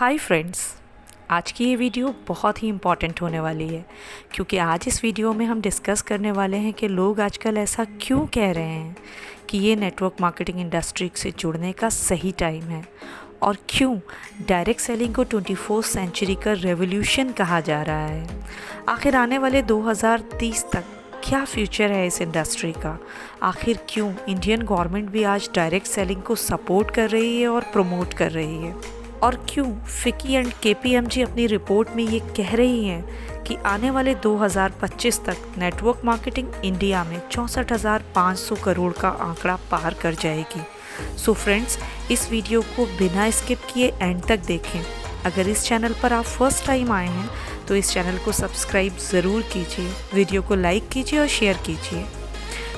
Hi friends, आज की ये वीडियो बहुत ही इम्पॉर्टेंट होने वाली है क्योंकि आज इस वीडियो में हम डिस्कस करने वाले हैं कि लोग आजकल ऐसा क्यों कह रहे हैं कि ये नेटवर्क मार्केटिंग इंडस्ट्री से जुड़ने का सही टाइम है और क्यों डायरेक्ट सेलिंग को 21वीं सेंचुरी का रेवोल्यूशन कहा जा रहा है। आखिर आने वाले 2030 तक क्या फ्यूचर है इस इंडस्ट्री का। आखिर क्यों इंडियन गवर्नमेंट भी आज डायरेक्ट सेलिंग को सपोर्ट कर रही है और प्रमोट कर रही है, और क्यों फिकी एंड KPMG अपनी रिपोर्ट में ये कह रही हैं कि आने वाले 2025 तक नेटवर्क मार्केटिंग इंडिया में 64,500 करोड़ का आंकड़ा पार कर जाएगी। सो फ्रेंड्स, इस वीडियो को बिना स्किप किए एंड तक देखें। अगर इस चैनल पर आप फर्स्ट टाइम आए हैं तो इस चैनल को सब्सक्राइब ज़रूर कीजिए, वीडियो को लाइक कीजिए और शेयर कीजिए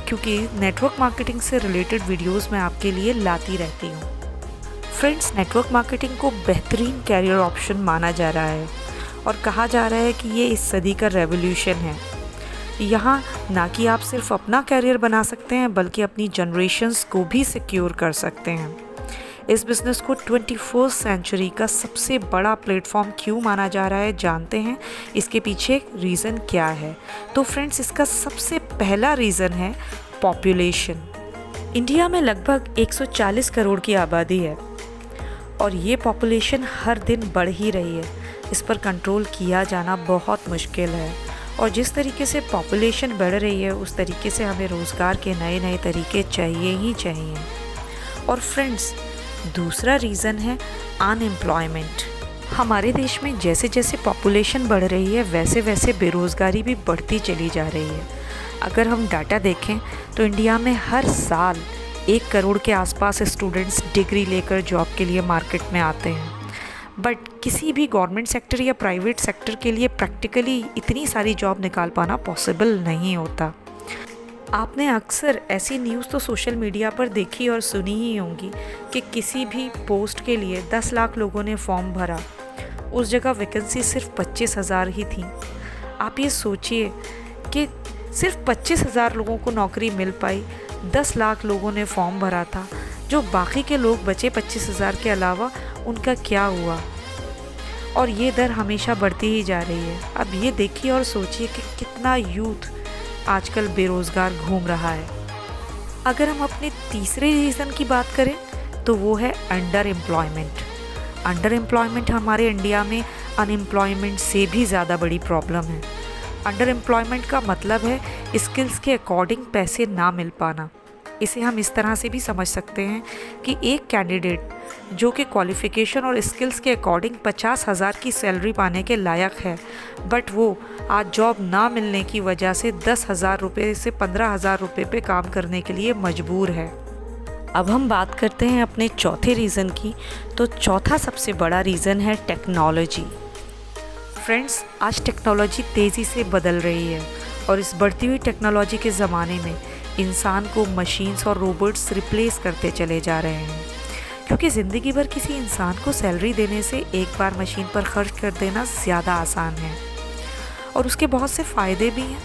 क्योंकि नेटवर्क मार्केटिंग से रिलेटेड वीडियोज़ मैं आपके लिए लाती रहती हूँ। फ्रेंड्स, नेटवर्क मार्केटिंग को बेहतरीन कैरियर ऑप्शन माना जा रहा है और कहा जा रहा है कि ये इस सदी का रेवोल्यूशन है। यहाँ ना कि आप सिर्फ अपना कैरियर बना सकते हैं बल्कि अपनी जनरेशन्स को भी सिक्योर कर सकते हैं। इस बिज़नेस को 21वीं सेंचुरी का सबसे बड़ा प्लेटफॉर्म क्यों माना जा रहा है, जानते हैं इसके पीछे रीज़न क्या है। तो फ्रेंड्स, इसका सबसे पहला रीज़न है पॉपुलेशन। इंडिया में लगभग 140 करोड़ की आबादी है और ये पॉपुलेशन हर दिन बढ़ ही रही है। इस पर कंट्रोल किया जाना बहुत मुश्किल है और जिस तरीके से पॉपुलेशन बढ़ रही है उस तरीके से हमें रोज़गार के नए नए तरीके चाहिए ही चाहिए। और फ्रेंड्स, दूसरा रीज़न है अनएम्प्लॉयमेंट। हमारे देश में जैसे जैसे पॉपुलेशन बढ़ रही है वैसे वैसे बेरोज़गारी भी बढ़ती चली जा रही है। अगर हम डाटा देखें तो इंडिया में हर साल 1 करोड़ के आसपास स्टूडेंट्स डिग्री लेकर जॉब के लिए मार्केट में आते हैं, बट किसी भी गवर्नमेंट सेक्टर या प्राइवेट सेक्टर के लिए प्रैक्टिकली इतनी सारी जॉब निकाल पाना पॉसिबल नहीं होता। आपने अक्सर ऐसी न्यूज़ तो सोशल मीडिया पर देखी और सुनी ही होंगी कि किसी भी पोस्ट के लिए 10 लाख लोगों ने फॉर्म भरा, उस जगह वैकेंसी सिर्फ 25,000 ही थी। आप ये सोचिए कि सिर्फ 25,000 लोगों को नौकरी मिल पाई, 10 लाख लोगों ने फॉर्म भरा था, जो बाकी के लोग बचे 25,000 के अलावा उनका क्या हुआ। और ये दर हमेशा बढ़ती ही जा रही है। अब ये देखिए और सोचिए कि कितना यूथ आजकल बेरोज़गार घूम रहा है। अगर हम अपने तीसरे रीज़न की बात करें तो वो है अंडर एम्प्लॉयमेंट। अंडर एम्प्लॉयमेंट हमारे इंडिया में अनएम्प्लॉयमेंट से भी ज़्यादा बड़ी प्रॉब्लम है। अंडर एम्प्लॉयमेंट का मतलब है स्किल्स के अकॉर्डिंग पैसे ना मिल पाना। इसे हम इस तरह से भी समझ सकते हैं कि एक कैंडिडेट जो कि क्वालिफ़िकेशन और स्किल्स के अकॉर्डिंग 50,000 की सैलरी पाने के लायक है, बट वो आज जॉब ना मिलने की वजह से 10,000 रुपये से 15,000 रुपये पे काम करने के लिए मजबूर है। अब हम बात करते हैं अपने चौथे रीज़न की। तो चौथा सबसे बड़ा रीज़न है टेक्नोलॉजी। फ्रेंड्स, आज टेक्नोलॉजी तेज़ी से बदल रही है और इस बढ़ती हुई टेक्नोलॉजी के ज़माने में इंसान को मशीन्स और रोबोट्स रिप्लेस करते चले जा रहे हैं क्योंकि ज़िंदगी भर किसी इंसान को सैलरी देने से एक बार मशीन पर खर्च कर देना ज़्यादा आसान है। और उसके बहुत से फ़ायदे भी हैं,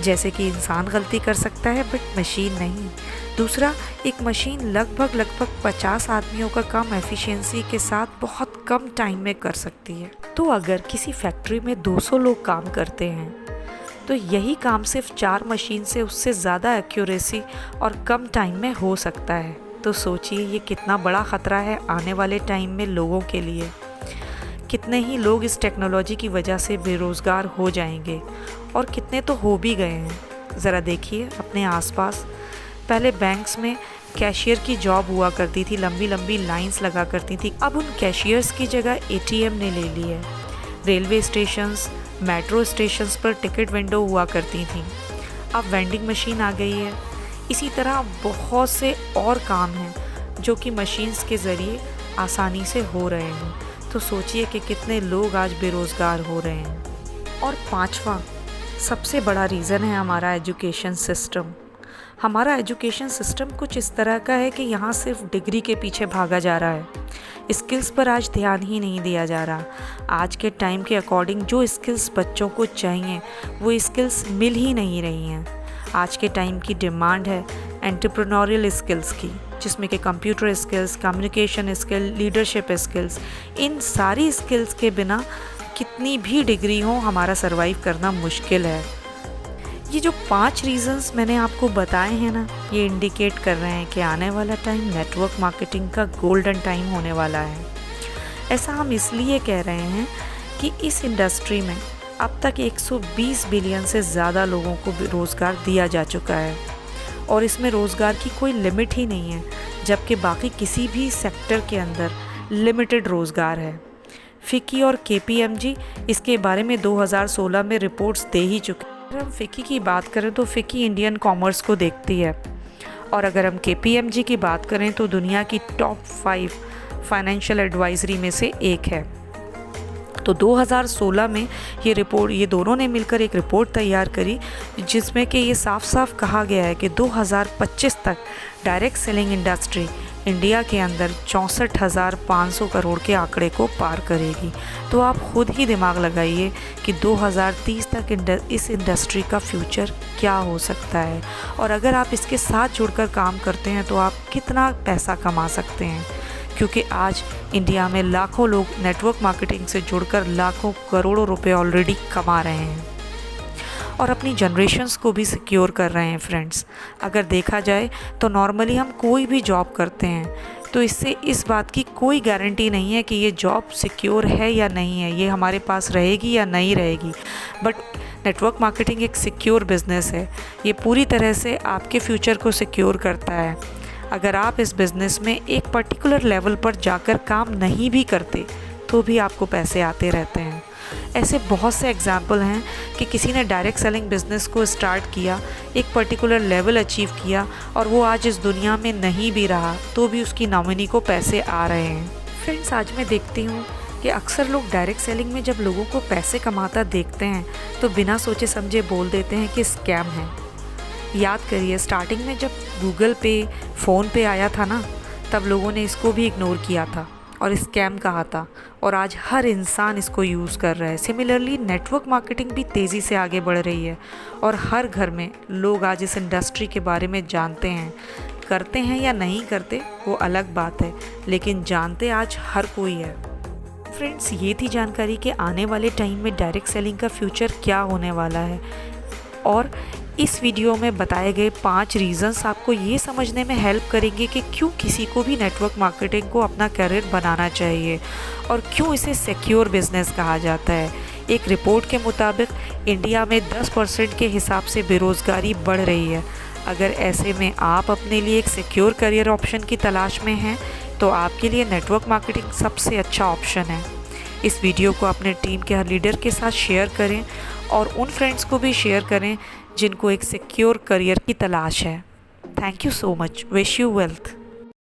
जैसे कि इंसान गलती कर सकता है बट मशीन नहीं। दूसरा, एक मशीन लगभग 50 आदमियों का काम एफिशिएंसी के साथ बहुत कम टाइम में कर सकती है। तो अगर किसी फैक्ट्री में 200 लोग काम करते हैं तो यही काम सिर्फ 4 मशीन से उससे ज़्यादा एक्यूरेसी और कम टाइम में हो सकता है। तो सोचिए ये कितना बड़ा ख़तरा है आने वाले टाइम में लोगों के लिए। कितने ही लोग इस टेक्नोलॉजी की वजह से बेरोज़गार हो जाएंगे और कितने तो हो भी गए हैं। ज़रा देखिए अपने आसपास। पहले बैंक्स में कैशियर की जॉब हुआ करती थी, लंबी लंबी लाइंस लगा करती थी। अब उन कैशियर्स की जगह ATM ने ले ली है। रेलवे स्टेशंस, मेट्रो स्टेशंस पर टिकट विंडो हुआ करती थी, अब वेंडिंग मशीन आ गई है। इसी तरह बहुत से और काम हैं जो कि मशीन्स के ज़रिए आसानी से हो रहे हैं। तो सोचिए कि कितने लोग आज बेरोज़गार हो रहे हैं। और पांचवा सबसे बड़ा रीज़न है हमारा एजुकेशन सिस्टम। हमारा एजुकेशन सिस्टम कुछ इस तरह का है कि यहाँ सिर्फ डिग्री के पीछे भागा जा रहा है, स्किल्स पर आज ध्यान ही नहीं दिया जा रहा। आज के टाइम के अकॉर्डिंग जो स्किल्स बच्चों को चाहिए वो स्किल्स मिल ही नहीं रही हैं। आज के टाइम की डिमांड है एंटरप्रेन्योरियल स्किल्स की। जिसमें कि computer skills, communication skill, leadership skills, इन सारी स्किल्स के बिना कितनी भी डिग्री हो हमारा सरवाइव करना मुश्किल है। ये जो 5 रीज़न्स मैंने आपको बताए हैं ना, ये इंडिकेट कर रहे हैं कि आने वाला टाइम नेटवर्क मार्केटिंग का गोल्डन टाइम होने वाला है। ऐसा हम इसलिए कह रहे हैं कि इस इंडस्ट्री में अब तक 120 बिलियन से ज़्यादा लोगों को रोज़गार दिया जा चुका है और इसमें रोज़गार की कोई लिमिट ही नहीं है, जबकि बाकी किसी भी सेक्टर के अंदर लिमिटेड रोज़गार है। फिक्की और KPMG इसके बारे में 2016 में रिपोर्ट्स दे ही चुके हैं। अगर हम फिक्की की बात करें तो फिक्की इंडियन कॉमर्स को देखती है, और अगर हम KPMG की बात करें तो दुनिया की टॉप 5 फाइनेंशियल एडवाइजरी में से एक है। तो 2016 में ये दोनों ने मिलकर एक रिपोर्ट तैयार करी, जिसमें कि ये साफ साफ कहा गया है कि 2025 तक डायरेक्ट सेलिंग इंडस्ट्री इंडिया के अंदर 64,500 करोड़ के आंकड़े को पार करेगी। तो आप खुद ही दिमाग लगाइए कि 2030 तक इस इंडस्ट्री का फ्यूचर क्या हो सकता है, और अगर आप इसके साथ जुड़कर काम करते हैं तो आप कितना पैसा कमा सकते हैं, क्योंकि आज इंडिया में लाखों लोग नेटवर्क मार्केटिंग से जुड़कर लाखों करोड़ों रुपए ऑलरेडी कमा रहे हैं और अपनी जनरेशन्स को भी सिक्योर कर रहे हैं। फ्रेंड्स, अगर देखा जाए तो नॉर्मली हम कोई भी जॉब करते हैं तो इससे इस बात की कोई गारंटी नहीं है कि ये जॉब सिक्योर है या नहीं है, ये हमारे पास रहेगी या नहीं रहेगी। बट नेटवर्क मार्केटिंग एक सिक्योर बिजनेस है, ये पूरी तरह से आपके फ्यूचर को सिक्योर करता है। अगर आप इस बिज़नेस में एक पर्टिकुलर लेवल पर जाकर काम नहीं भी करते तो भी आपको पैसे आते रहते हैं। ऐसे बहुत से एग्जाम्पल हैं कि किसी ने डायरेक्ट सेलिंग बिज़नेस को स्टार्ट किया, एक पर्टिकुलर लेवल अचीव किया और वो आज इस दुनिया में नहीं भी रहा तो भी उसकी नॉमिनी को पैसे आ रहे हैं। फ्रेंड्स, आज मैं देखती हूँ कि अक्सर लोग डायरेक्ट सेलिंग में जब लोगों को पैसे कमाता देखते हैं तो बिना सोचे समझे बोल देते हैं कि स्कैम है। याद करिए, स्टार्टिंग में जब गूगल पे, फ़ोन पे आया था ना, तब लोगों ने इसको भी इग्नोर किया था और स्कैम कहा था, और आज हर इंसान इसको यूज़ कर रहा है। सिमिलरली नेटवर्क मार्केटिंग भी तेज़ी से आगे बढ़ रही है और हर घर में लोग आज इस इंडस्ट्री के बारे में जानते हैं। करते हैं या नहीं करते वो अलग बात है, लेकिन जानते आज हर कोई है। फ्रेंड्स, ये थी जानकारी कि आने वाले टाइम में डायरेक्ट सेलिंग का फ्यूचर क्या होने वाला है, और इस वीडियो में बताए गए 5 रीज़न्स आपको ये समझने में हेल्प करेंगे कि क्यों किसी को भी नेटवर्क मार्केटिंग को अपना करियर बनाना चाहिए और क्यों इसे सिक्योर बिजनेस कहा जाता है। एक रिपोर्ट के मुताबिक इंडिया में 10% के हिसाब से बेरोज़गारी बढ़ रही है। अगर ऐसे में आप अपने लिए एक सिक्योर करियर ऑप्शन की तलाश में हैं तो आपके लिए नेटवर्क मार्केटिंग सबसे अच्छा ऑप्शन है। इस वीडियो को अपने टीम के हर लीडर के साथ शेयर करें और उन फ्रेंड्स को भी शेयर करें जिनको एक सिक्योर करियर की तलाश है। Thank you so much. Wish you wealth.